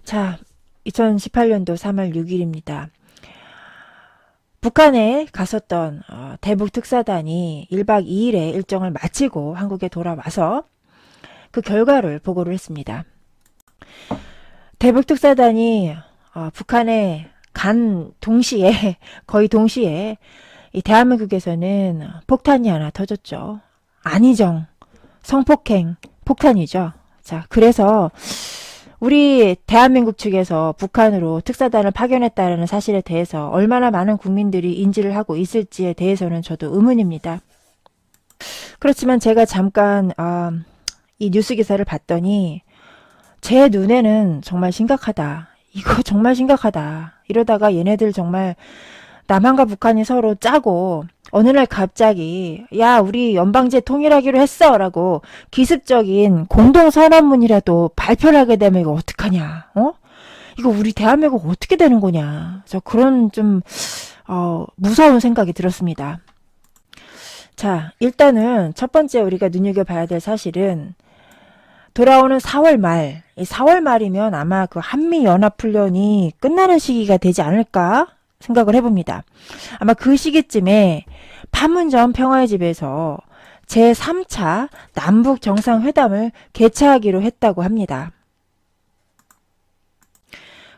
자, 2018년도 3월 6일입니다. 북한에 갔었던 대북 특사단이 1박 2일의 일정을 마치고 한국에 돌아와서 그 결과를 보고를 했습니다. 대북 특사단이 북한에 간 동시에 거의 동시에 이 대한민국에서는 폭탄이 하나 터졌죠. 안희정 성폭행 폭탄이죠. 자, 그래서 우리 대한민국 측에서 북한으로 특사단을 파견했다는 사실에 대해서 얼마나 많은 국민들이 인지를 하고 있을지에 대해서는 저도 의문입니다. 그렇지만 제가 잠깐 이 뉴스 기사를 봤더니 제 눈에는 정말 심각하다. 이거 정말 심각하다. 이러다가 얘네들 정말 남한과 북한이 서로 짜고 어느 날 갑자기 야 우리 연방제 통일하기로 했어 라고 기습적인 공동선언문이라도 발표를 하게 되면 이거 어떡하냐. 이거 우리 대한민국 어떻게 되는 거냐. 저 그런 좀 무서운 생각이 들었습니다. 자, 일단은 첫 번째 우리가 눈여겨봐야 될 사실은 돌아오는 4월 말, 이 4월 말이면 아마 그 한미연합훈련이 끝나는 시기가 되지 않을까 생각을 해봅니다. 아마 그 시기쯤에 판문점 평화의 집에서 제3차 남북 정상회담을 개최하기로 했다고 합니다.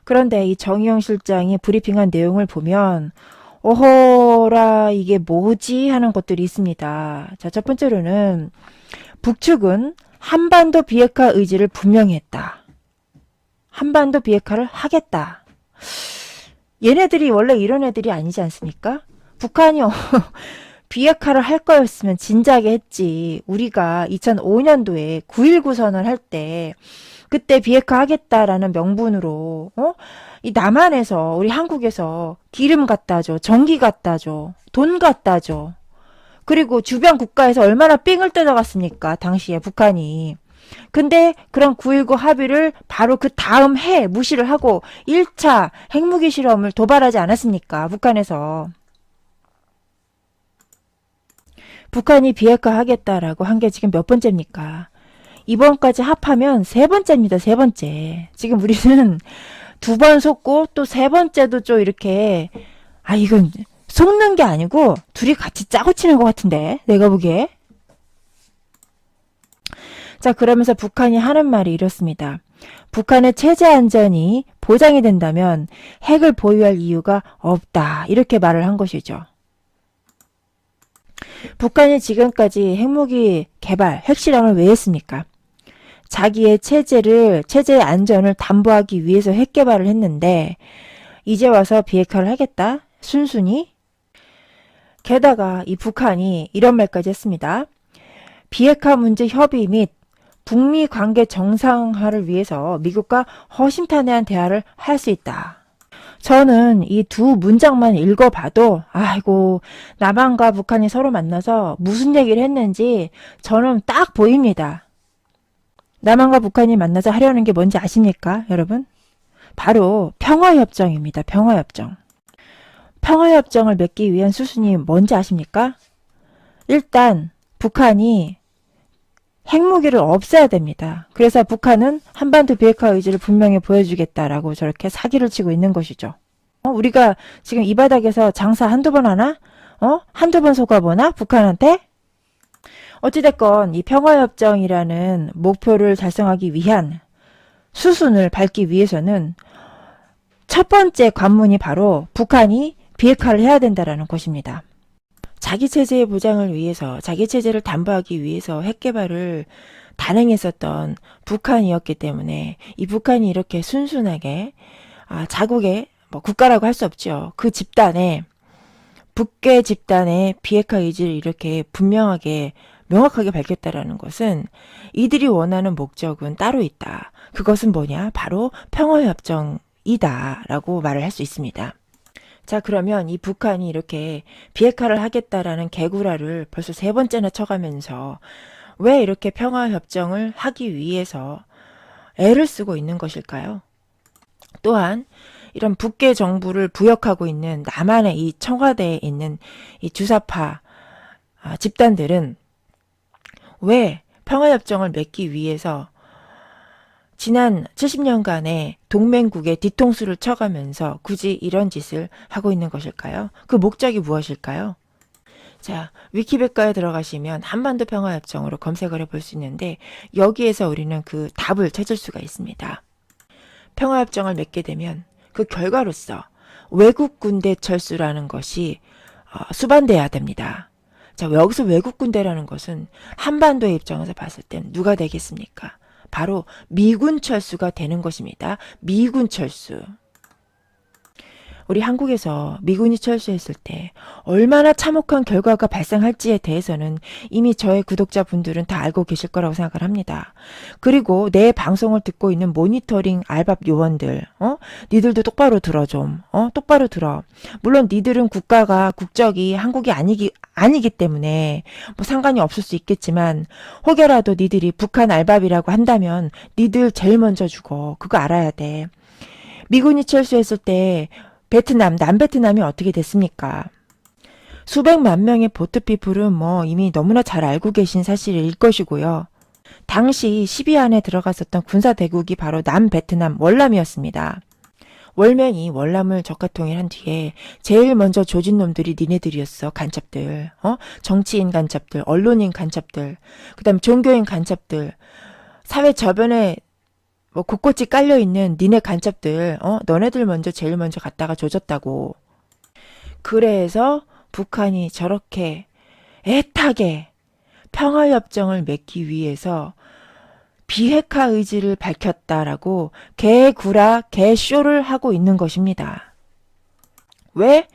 그런데 이 정의용 실장이 브리핑한 내용을 보면 오호라 이게 뭐지 하는 것들이 있습니다. 자, 첫 번째로는 북측은 한반도 비핵화 의지를 분명히 했다. 한반도 비핵화를 하겠다. 얘네들이 원래 이런 애들이 아니지 않습니까? 북한이 비핵화를 할 거였으면 진작에 했지. 우리가 2005년도에 9.19 선언을 할 때 그때 비핵화 하겠다라는 명분으로 이 남한에서 우리 한국에서 기름 갖다 줘. 전기 갖다 줘. 돈 갖다 줘. 그리고 주변 국가에서 얼마나 삥을 뜯어갔습니까? 당시에 북한이. 근데 그런 9.19 합의를 바로 그 다음 해 무시를 하고 1차 핵무기 실험을 도발하지 않았습니까? 북한에서. 북한이 비핵화 하겠다라고 한 게 지금 몇 번째입니까? 이번까지 합하면 세 번째입니다. 세 번째. 지금 우리는 두 번 속고 또 세 번째도 좀 이렇게 이건 속는 게 아니고 둘이 같이 짜고 치는 것 같은데 내가 보기에. 자, 그러면서 북한이 하는 말이 이렇습니다. 북한의 체제 안전이 보장이 된다면 핵을 보유할 이유가 없다. 이렇게 말을 한 것이죠. 북한이 지금까지 핵무기 개발, 핵실험을 왜 했습니까? 자기의 체제의 안전을 담보하기 위해서 핵 개발을 했는데 이제 와서 비핵화를 하겠다? 순순히? 게다가 이 북한이 이런 말까지 했습니다. 비핵화 문제 협의 및 북미 관계 정상화를 위해서 미국과 허심탄회한 대화를 할 수 있다. 저는 이 두 문장만 읽어봐도 아이고 남한과 북한이 서로 만나서 무슨 얘기를 했는지 저는 딱 보입니다. 남한과 북한이 만나서 하려는 게 뭔지 아십니까, 여러분? 바로 평화협정입니다. 평화협정. 평화협정을 맺기 위한 수순이 뭔지 아십니까? 일단 북한이 핵무기를 없애야 됩니다. 그래서 북한은 한반도 비핵화 의지를 분명히 보여주겠다라고 저렇게 사기를 치고 있는 것이죠. 우리가 지금 이 바닥에서 장사 한두 번 하나? 한두 번 속아보나? 북한한테? 어찌됐건 이 평화협정이라는 목표를 달성하기 위한 수순을 밟기 위해서는 첫 번째 관문이 바로 북한이 비핵화를 해야 된다는 것입니다. 자기 체제의 보장을 위해서, 자기 체제를 담보하기 위해서 핵 개발을 단행했었던 북한이었기 때문에 이 북한이 이렇게 순순하게 자국의 국가라고 할 수 없죠. 그 집단의 북계 집단의 비핵화 의지를 이렇게 분명하게 명확하게 밝혔다라는 것은 이들이 원하는 목적은 따로 있다. 그것은 뭐냐? 바로 평화협정이다 라고 말을 할 수 있습니다. 자, 그러면 이 북한이 이렇게 비핵화를 하겠다라는 개구라를 벌써 세 번째나 쳐가면서 왜 이렇게 평화협정을 하기 위해서 애를 쓰고 있는 것일까요? 또한 이런 북계 정부를 부역하고 있는 남한의 이 청와대에 있는 이 주사파 집단들은 왜 평화협정을 맺기 위해서 지난 70년간의 동맹국의 뒤통수를 쳐가면서 굳이 이런 짓을 하고 있는 것일까요? 그 목적이 무엇일까요? 자, 위키백과에 들어가시면 한반도 평화협정으로 검색을 해볼 수 있는데 여기에서 우리는 그 답을 찾을 수가 있습니다. 평화협정을 맺게 되면 그 결과로서 외국 군대 철수라는 것이 수반돼야 됩니다. 자, 여기서 외국 군대라는 것은 한반도의 입장에서 봤을 땐 누가 되겠습니까? 바로 미군 철수가 되는 것입니다. 미군 철수. 우리 한국에서 미군이 철수했을 때 얼마나 참혹한 결과가 발생할지에 대해서는 이미 저의 구독자분들은 다 알고 계실 거라고 생각을 합니다. 그리고 내 방송을 듣고 있는 모니터링 알밥 요원들, 니들도 똑바로 들어 좀, 똑바로 들어. 물론 니들은 국적이 한국이 아니기 때문에 뭐 상관이 없을 수 있겠지만 혹여라도 니들이 북한 알밥이라고 한다면 니들 제일 먼저 죽어. 그거 알아야 돼. 미군이 철수했을 때 남베트남이 어떻게 됐습니까? 수백만 명의 보트피플은 뭐 이미 너무나 잘 알고 계신 사실일 것이고요. 당시 10위 안에 들어갔었던 군사대국이 바로 남베트남 월남이었습니다. 월면이 월남을 적화통일한 뒤에 제일 먼저 조진 놈들이 니네들이었어. 간첩들. 정치인 간첩들, 언론인 간첩들, 그 다음 종교인 간첩들, 사회 저변에 뭐 곳곳이 깔려있는 니네 간첩들, 너네들 제일 먼저 갔다가 조졌다고. 그래서 북한이 저렇게 애타게 평화협정을 맺기 위해서 비핵화 의지를 밝혔다라고 개쇼를 하고 있는 것입니다. 왜?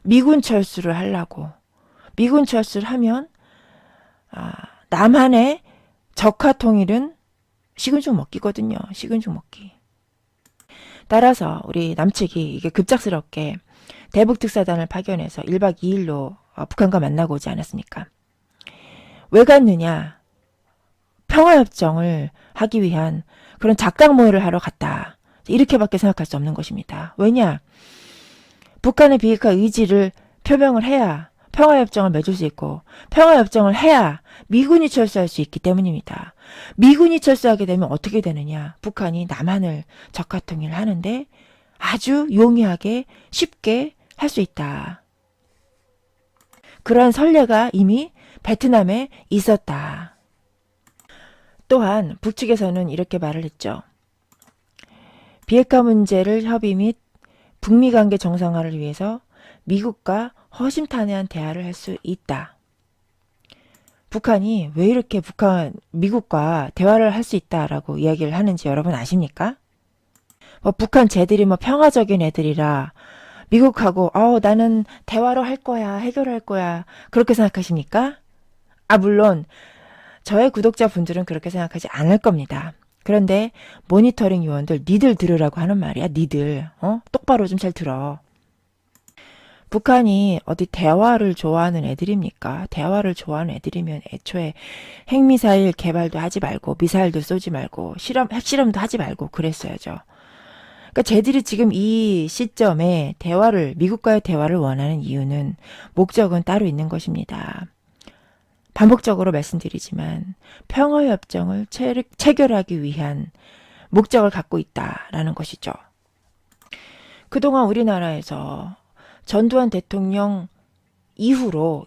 미군 철수를 하려고. 미군 철수를 하면 남한의 적화통일은 식은죽 먹기거든요. 식은죽 먹기. 따라서 우리 남측이 이게 급작스럽게 대북특사단을 파견해서 1박 2일로 북한과 만나고 오지 않았습니까? 왜 갔느냐? 평화협정을 하기 위한 그런 작당모의를 하러 갔다. 이렇게밖에 생각할 수 없는 것입니다. 왜냐? 북한의 비핵화 의지를 표명을 해야 평화협정을 맺을 수 있고 평화협정을 해야 미군이 철수할 수 있기 때문입니다. 미군이 철수하게 되면 어떻게 되느냐? 북한이 남한을 적화통일하는데 아주 용이하게 쉽게 할 수 있다. 그러한 선례가 이미 베트남에 있었다. 또한 북측에서는 이렇게 말을 했죠. 비핵화 문제를 협의 및 북미 관계 정상화를 위해서 미국과 허심탄회한 대화를 할 수 있다. 북한이 왜 이렇게 미국과 대화를 할 수 있다라고 이야기를 하는지 여러분 아십니까? 북한 쟤들이 평화적인 애들이라 미국하고 나는 대화로 할 거야, 해결할 거야 그렇게 생각하십니까? 물론 저의 구독자분들은 그렇게 생각하지 않을 겁니다. 그런데 모니터링 요원들 니들 들으라고 하는 말이야. 니들 똑바로 좀 잘 들어. 북한이 어디 대화를 좋아하는 애들입니까? 대화를 좋아하는 애들이면 애초에 핵미사일 개발도 하지 말고 미사일도 쏘지 말고 핵실험도 하지 말고 그랬어야죠. 그러니까 쟤들이 지금 이 시점에 미국과의 대화를 원하는 이유는 목적은 따로 있는 것입니다. 반복적으로 말씀드리지만 평화협정을 체결하기 위한 목적을 갖고 있다라는 것이죠. 그동안 우리나라에서 전두환 대통령 이후로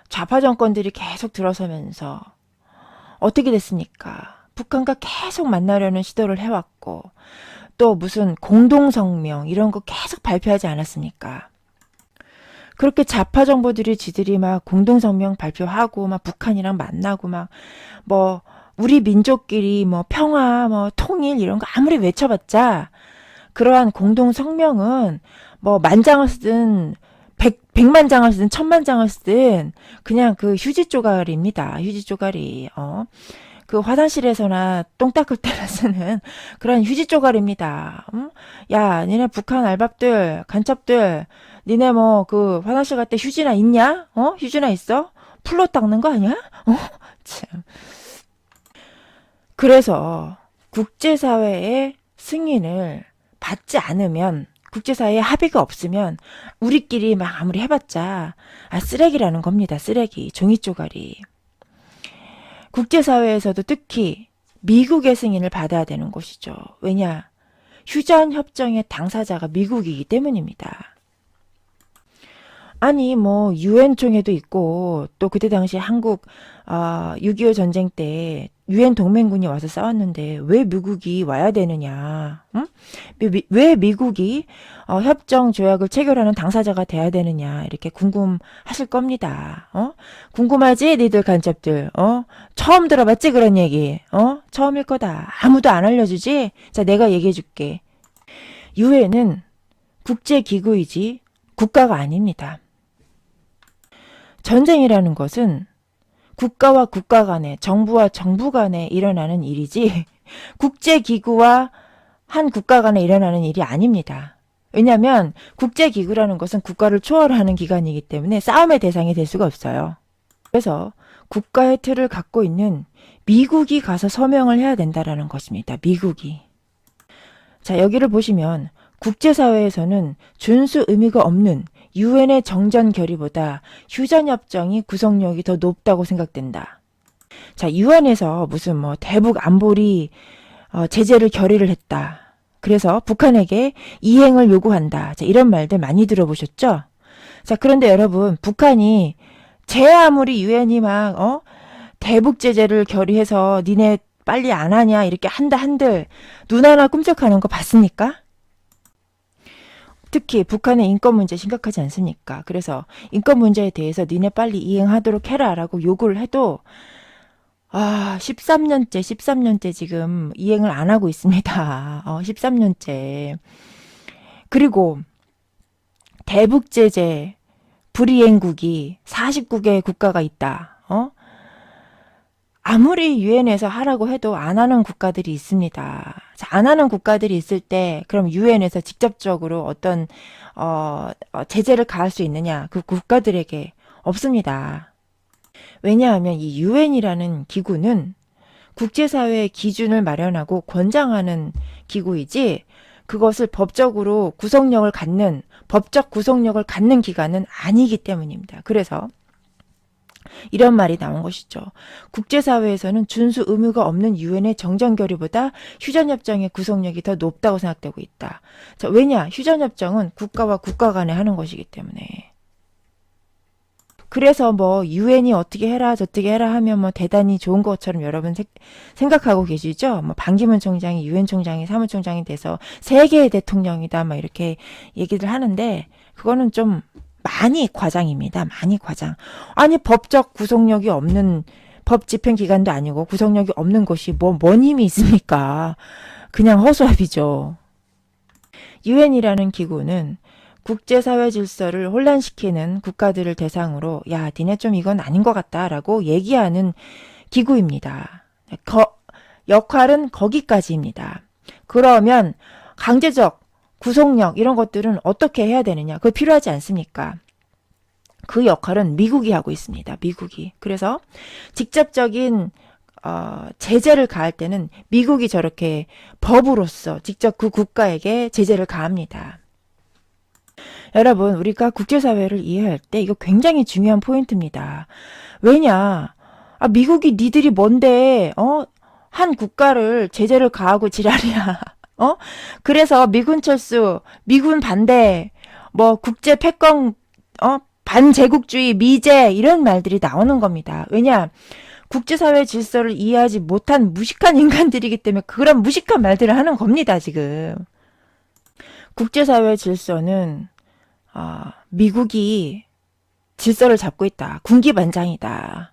좌파 정권들이 계속 들어서면서 어떻게 됐습니까? 북한과 계속 만나려는 시도를 해왔고 또 무슨 공동성명 이런 거 계속 발표하지 않았습니까? 그렇게 좌파 정부들이 지들이 막 공동성명 발표하고 막 북한이랑 만나고 막 우리 민족끼리 평화 통일 이런 거 아무리 외쳐봤자 그러한 공동성명은 만장을 쓰든 백만 장을 쓰든 천만 장을 쓰든 그냥 그 휴지 조각입니다. 휴지 조각이 그 화장실에서나 똥 닦을 때나 쓰는 그런 휴지 조각입니다. 야, 니네 북한 알밥들, 간첩들, 니네 그 화장실 갈 때 휴지나 있냐? 휴지나 있어? 풀로 닦는 거 아니야? 참. 그래서 국제사회의 승인을 받지 않으면 국제사회에 합의가 없으면 우리끼리 막 아무리 해봤자 쓰레기라는 겁니다. 쓰레기, 종이 쪼가리. 국제사회에서도 특히 미국의 승인을 받아야 되는 곳이죠. 왜냐? 휴전협정의 당사자가 미국이기 때문입니다. 아니 뭐 유엔 총회도 있고 또 그때 당시 한국 6.25 전쟁 때 유엔 동맹군이 와서 싸웠는데 왜 미국이 와야 되느냐? 응? 왜 미국이 협정 조약을 체결하는 당사자가 돼야 되느냐? 이렇게 궁금하실 겁니다. 궁금하지? 니들 간첩들. 처음 들어봤지 그런 얘기. 처음일 거다. 아무도 안 알려주지? 자, 내가 얘기해 줄게. 유엔은 국제기구이지 국가가 아닙니다. 전쟁이라는 것은 국가와 국가 간에, 정부와 정부 간에 일어나는 일이지 국제기구와 한 국가 간에 일어나는 일이 아닙니다. 왜냐하면 국제기구라는 것은 국가를 초월하는 기관이기 때문에 싸움의 대상이 될 수가 없어요. 그래서 국가의 틀을 갖고 있는 미국이 가서 서명을 해야 된다라는 것입니다. 미국이. 자, 여기를 보시면 국제사회에서는 준수 의미가 없는 유엔의 정전 결의보다 휴전협정이 구속력이 더 높다고 생각된다. 자, 유엔에서 무슨 뭐 대북 안보리 제재를 결의를 했다. 그래서 북한에게 이행을 요구한다. 자, 이런 말들 많이 들어보셨죠? 자, 그런데 여러분, 북한이 제 아무리 유엔이 막 대북 제재를 결의해서 니네 빨리 안 하냐 이렇게 한들 눈 하나 꿈쩍하는 거 봤습니까? 특히 북한의 인권 문제 심각하지 않습니까? 그래서 인권 문제에 대해서 니네 빨리 이행하도록 해라 라고 요구를 해도 13년째 지금 이행을 안 하고 있습니다. 13년째. 그리고 대북 제재 불이행국이 49개 국가가 있다. 아무리 유엔에서 하라고 해도 안 하는 국가들이 있습니다. 자, 안 하는 국가들이 있을 때 그럼 유엔에서 직접적으로 어떤 제재를 가할 수 있느냐? 그 국가들에게 없습니다. 왜냐하면 이 유엔이라는 기구는 국제사회의 기준을 마련하고 권장하는 기구이지 그것을 법적 구속력을 갖는 기관은 아니기 때문입니다. 그래서 이런 말이 나온 것이죠. 국제사회에서는 준수 의무가 없는 유엔의 정전결의보다 휴전협정의 구속력이 더 높다고 생각되고 있다. 자, 왜냐? 휴전협정은 국가와 국가 간에 하는 것이기 때문에. 그래서 뭐 유엔이 어떻게 해라 저떻게 해라 하면 뭐 대단히 좋은 것처럼 여러분 생각하고 계시죠? 뭐 반기문 총장이 유엔 총장이 사무총장이 돼서 세계의 대통령이다 막 이렇게 얘기를 하는데 그거는 좀 많이 과장입니다. 많이 과장. 아니 법적 구속력이 없는 법 집행 기관도 아니고 구속력이 없는 것이 뭔 힘이 있습니까? 그냥 허수아비죠. 유엔이라는 기구는 국제사회 질서를 혼란시키는 국가들을 대상으로 야 니네 좀 이건 아닌 것 같다라고 얘기하는 기구입니다. 역할은 거기까지입니다. 그러면 강제적 구속력 이런 것들은 어떻게 해야 되느냐? 그거 필요하지 않습니까? 그 역할은 미국이 하고 있습니다. 미국이. 그래서 직접적인 제재를 가할 때는 미국이 저렇게 법으로서 직접 그 국가에게 제재를 가합니다. 여러분 우리가 국제사회를 이해할 때 이거 굉장히 중요한 포인트입니다. 왜냐? 미국이 니들이 뭔데 한 국가를 제재를 가하고 지랄이야. 그래서 미군 철수, 미군 반대, 뭐 국제 패권, 반제국주의, 미제 이런 말들이 나오는 겁니다. 왜냐? 국제사회 질서를 이해하지 못한 무식한 인간들이기 때문에 그런 무식한 말들을 하는 겁니다. 지금. 국제사회 질서는 미국이 질서를 잡고 있다. 군기반장이다.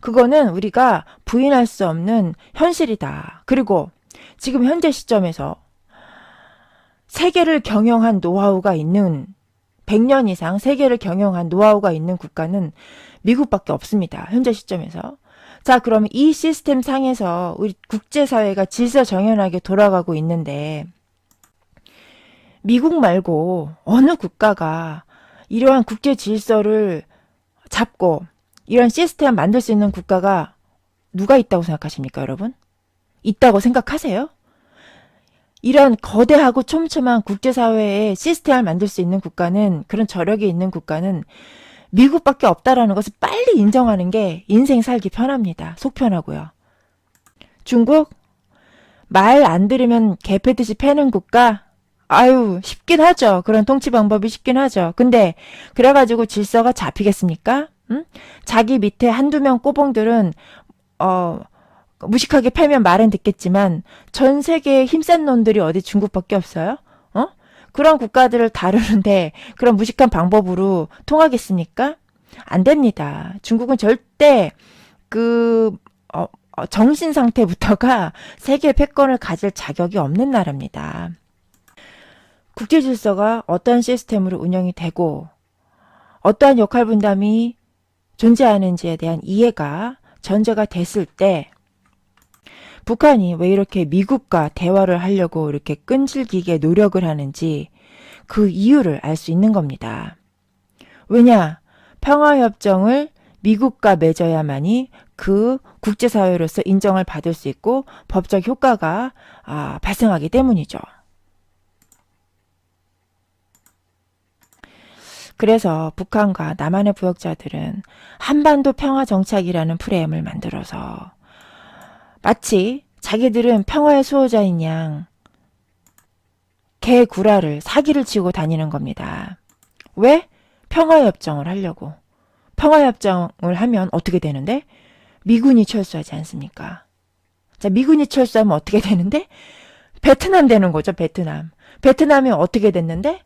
그거는 우리가 부인할 수 없는 현실이다. 그리고 지금 현재 시점에서 세계를 경영한 노하우가 있는 100년 이상 세계를 경영한 노하우가 있는 국가는 미국밖에 없습니다. 현재 시점에서. 자, 그러면 이 시스템 상에서 우리 국제사회가 질서정연하게 돌아가고 있는데 미국 말고 어느 국가가 이러한 국제 질서를 잡고 이런 시스템을 만들 수 있는 국가가 누가 있다고 생각하십니까, 여러분? 있다고 생각하세요? 이런 거대하고 촘촘한 국제사회의 시스템을 만들 수 있는 국가는, 그런 저력이 있는 국가는 미국밖에 없다라는 것을 빨리 인정하는 게 인생 살기 편합니다. 속 편하고요. 중국? 말 안 들으면 개 패듯이 패는 국가? 아유, 쉽긴 하죠. 그런 통치 방법이 쉽긴 하죠. 근데 그래가지고 질서가 잡히겠습니까? 응? 자기 밑에 한두 명 꼬봉들은 무식하게 패면 말은 듣겠지만 전 세계에 힘센 놈들이 어디 중국밖에 없어요? 어? 그런 국가들을 다루는데 그런 무식한 방법으로 통하겠습니까? 안 됩니다. 중국은 절대 그 정신 상태부터가 세계 패권을 가질 자격이 없는 나라입니다. 국제 질서가 어떠한 시스템으로 운영이 되고 어떠한 역할 분담이 존재하는지에 대한 이해가 전제가 됐을 때 북한이 왜 이렇게 미국과 대화를 하려고 이렇게 끈질기게 노력을 하는지 그 이유를 알 수 있는 겁니다. 왜냐? 평화협정을 미국과 맺어야만이 그 국제사회로서 인정을 받을 수 있고 법적 효과가 발생하기 때문이죠. 그래서 북한과 남한의 부역자들은 한반도 평화정착이라는 프레임을 만들어서 마치 자기들은 평화의 수호자인 양 개구라를 사기를 치고 다니는 겁니다. 왜? 평화협정을 하려고. 평화협정을 하면 어떻게 되는데? 미군이 철수하지 않습니까? 자, 미군이 철수하면 어떻게 되는데? 베트남 되는 거죠, 베트남. 베트남이 어떻게 됐는데?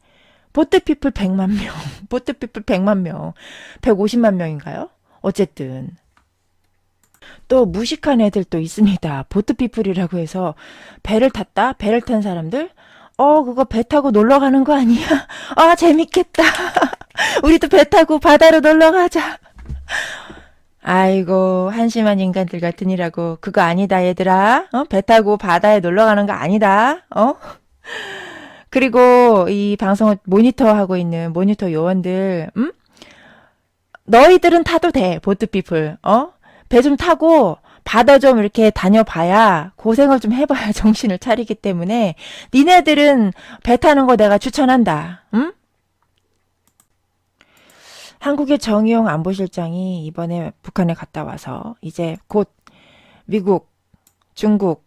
보트피플 100만 명. 보트피플 100만 명. 150만 명인가요? 어쨌든. 또 무식한 애들도 있습니다. 보트피플이라고 해서 배를 탔다? 배를 탄 사람들? 그거 배 타고 놀러 가는 거 아니야? 재밌겠다. 우리도 배 타고 바다로 놀러 가자. 아이고, 한심한 인간들 같으니라고. 그거 아니다, 얘들아. 배 타고 바다에 놀러 가는 거 아니다. 그리고 이 방송을 모니터하고 있는 모니터 요원들, 너희들은 타도 돼, 보트피플. 배 좀 타고 바다 좀 이렇게 다녀봐야 고생을 좀 해봐야 정신을 차리기 때문에 니네들은 배 타는 거 내가 추천한다. 응? 한국의 정의용 안보실장이 이번에 북한에 갔다 와서 이제 곧 미국, 중국,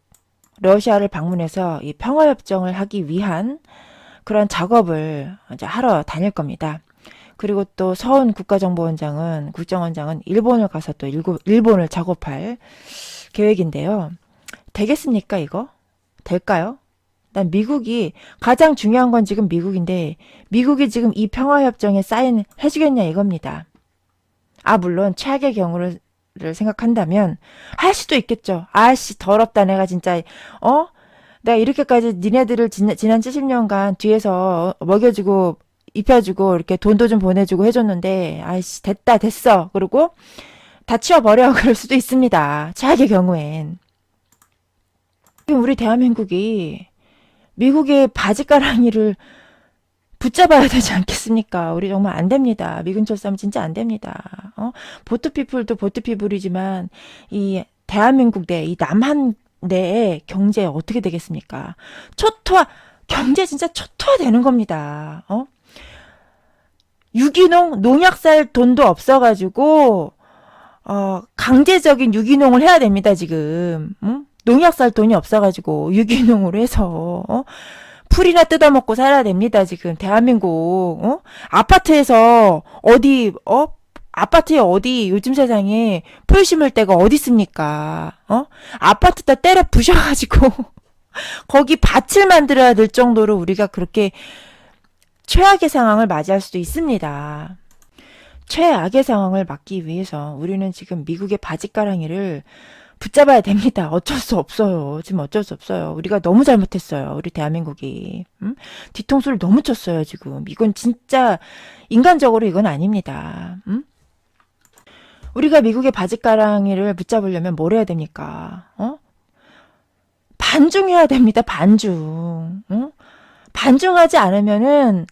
러시아를 방문해서 이 평화협정을 하기 위한 그런 작업을 이제 하러 다닐 겁니다. 그리고 또 서훈 국정원장은 일본을 가서 또 일본을 작업할 계획인데요. 되겠습니까, 이거? 될까요? 난 미국이 가장 중요한 건 지금 미국인데 미국이 지금 이 평화협정에 사인 해주겠냐 이겁니다. 물론 최악의 경우를 생각한다면 할 수도 있겠죠. 아씨 더럽다 내가 진짜 내가 이렇게까지 니네들을 지난 70년간 뒤에서 먹여주고 입혀주고 이렇게 돈도 좀 보내주고 해줬는데 아이씨 됐어 그리고 다 치워버려 그럴 수도 있습니다. 최악의 경우엔. 지금 우리 대한민국이 미국의 바지가랑이를 붙잡아야 되지 않겠습니까? 우리 정말 안 됩니다. 미군 철수하면 진짜 안 됩니다. 보트피플도 보트피플이지만 이 대한민국 이 남한 내의 경제 어떻게 되겠습니까? 경제 진짜 초토화 되는 겁니다. 유기농 농약 살 돈도 없어가지고 강제적인 유기농을 해야 됩니다 지금. 농약 살 돈이 없어가지고 유기농으로 해서 풀이나 뜯어먹고 살아야 됩니다 지금 대한민국. 아파트에서 아파트에 어디 요즘 세상에 풀 심을 데가 어디 있습니까? 아파트다 때려 부셔가지고 거기 밭을 만들어야 될 정도로 우리가 그렇게 최악의 상황을 맞이할 수도 있습니다. 최악의 상황을 막기 위해서 우리는 지금 미국의 바지가랑이를 붙잡아야 됩니다. 어쩔 수 없어요. 지금 어쩔 수 없어요. 우리가 너무 잘못했어요. 우리 대한민국이. 뒤통수를 너무 쳤어요. 지금. 이건 진짜 인간적으로 이건 아닙니다. 우리가 미국의 바지가랑이를 붙잡으려면 뭘 해야 됩니까? 반중해야 됩니다. 반중. 반중하지 않으면은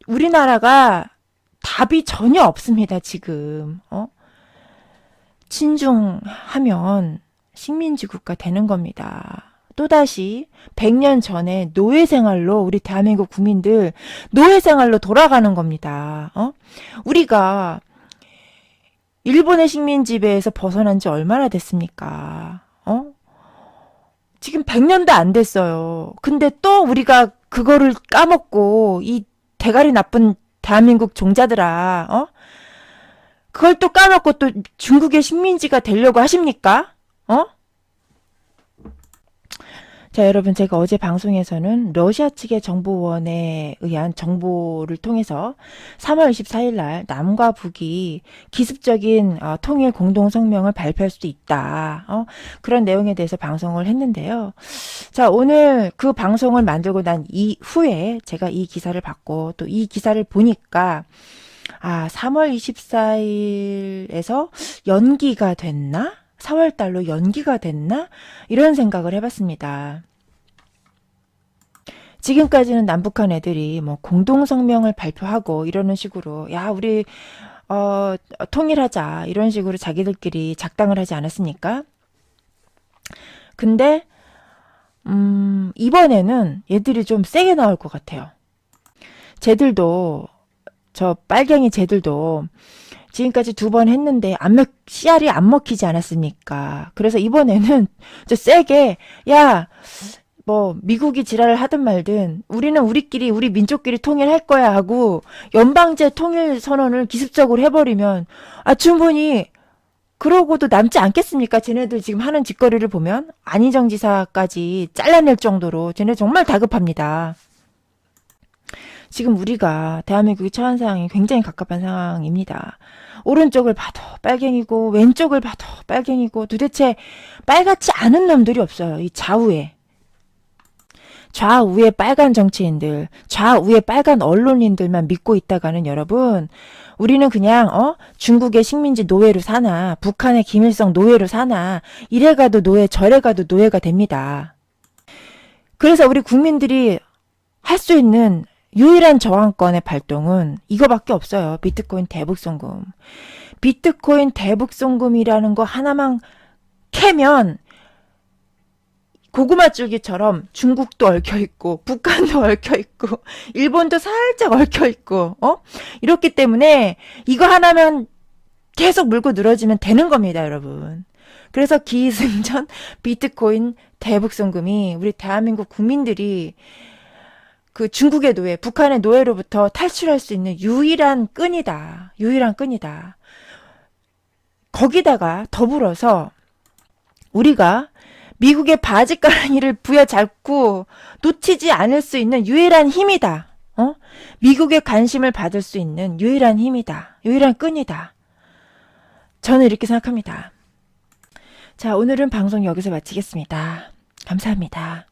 우리나라가 답이 전혀 없습니다. 지금. 친중하면 식민지 국가 되는 겁니다. 또다시 100년 전에 노예생활로 우리 대한민국 국민들 노예생활로 돌아가는 겁니다. 우리가 일본의 식민 지배에서 벗어난 지 얼마나 됐습니까? 지금 100년도 안 됐어요. 근데 또 우리가 그거를 까먹고 이 대가리 나쁜 대한민국 종자들아, 그걸 또 까먹고 또 중국의 식민지가 되려고 하십니까? 자, 여러분, 제가 어제 방송에서는 러시아 측의 정보원에 의한 정보를 통해서 3월 24일 날 남과 북이 기습적인 통일 공동성명을 발표할 수도 있다. 그런 내용에 대해서 방송을 했는데요. 자, 오늘 그 방송을 만들고 난 이후에 제가 이 기사를 받고 또 이 기사를 보니까 3월 24일에서 연기가 됐나? 4월 달로 연기가 됐나? 이런 생각을 해봤습니다. 지금까지는 남북한 애들이 뭐 공동성명을 발표하고 이러는 식으로 야 우리 통일하자 이런 식으로 자기들끼리 작당을 하지 않았습니까? 근데 이번에는 얘들이 좀 세게 나올 것 같아요. 쟤들도 저 빨갱이 쟤들도 지금까지 2번 했는데 씨알이 안 먹히지 않았습니까? 그래서 이번에는 저 세게 야 뭐 미국이 지랄을 하든 말든 우리는 우리끼리 우리 민족끼리 통일할 거야 하고 연방제 통일 선언을 기습적으로 해버리면 충분히 그러고도 남지 않겠습니까? 쟤네들 지금 하는 짓거리를 보면 안희정 지사까지 잘라낼 정도로 쟤네 정말 다급합니다. 지금 우리가 대한민국이 처한 상황이 굉장히 갑갑한 상황입니다. 오른쪽을 봐도 빨갱이고 왼쪽을 봐도 빨갱이고 도대체 빨갛지 않은 놈들이 없어요. 이 좌우에 빨간 정치인들, 좌우에 빨간 언론인들만 믿고 있다가는 여러분, 우리는 그냥 중국의 식민지 노예로 사나, 북한의 김일성 노예로 사나, 이래 가도 노예, 저래 가도 노예가 됩니다. 그래서 우리 국민들이 할 수 있는 유일한 저항권의 발동은 이거밖에 없어요. 비트코인 대북송금. 비트코인 대북송금이라는 거 하나만 캐면 고구마 줄기처럼 중국도 얽혀있고 북한도 얽혀있고 일본도 살짝 얽혀있고 이렇기 때문에 이거 하나면 계속 물고 늘어지면 되는 겁니다, 여러분. 그래서 기승전 비트코인 대북송금이 우리 대한민국 국민들이 그 중국의 노예, 북한의 노예로부터 탈출할 수 있는 유일한 끈이다. 유일한 끈이다. 거기다가 더불어서 우리가 미국의 바지가랑이를 부여잡고 놓치지 않을 수 있는 유일한 힘이다. 미국의 관심을 받을 수 있는 유일한 힘이다. 유일한 끈이다. 저는 이렇게 생각합니다. 자, 오늘은 방송 여기서 마치겠습니다. 감사합니다.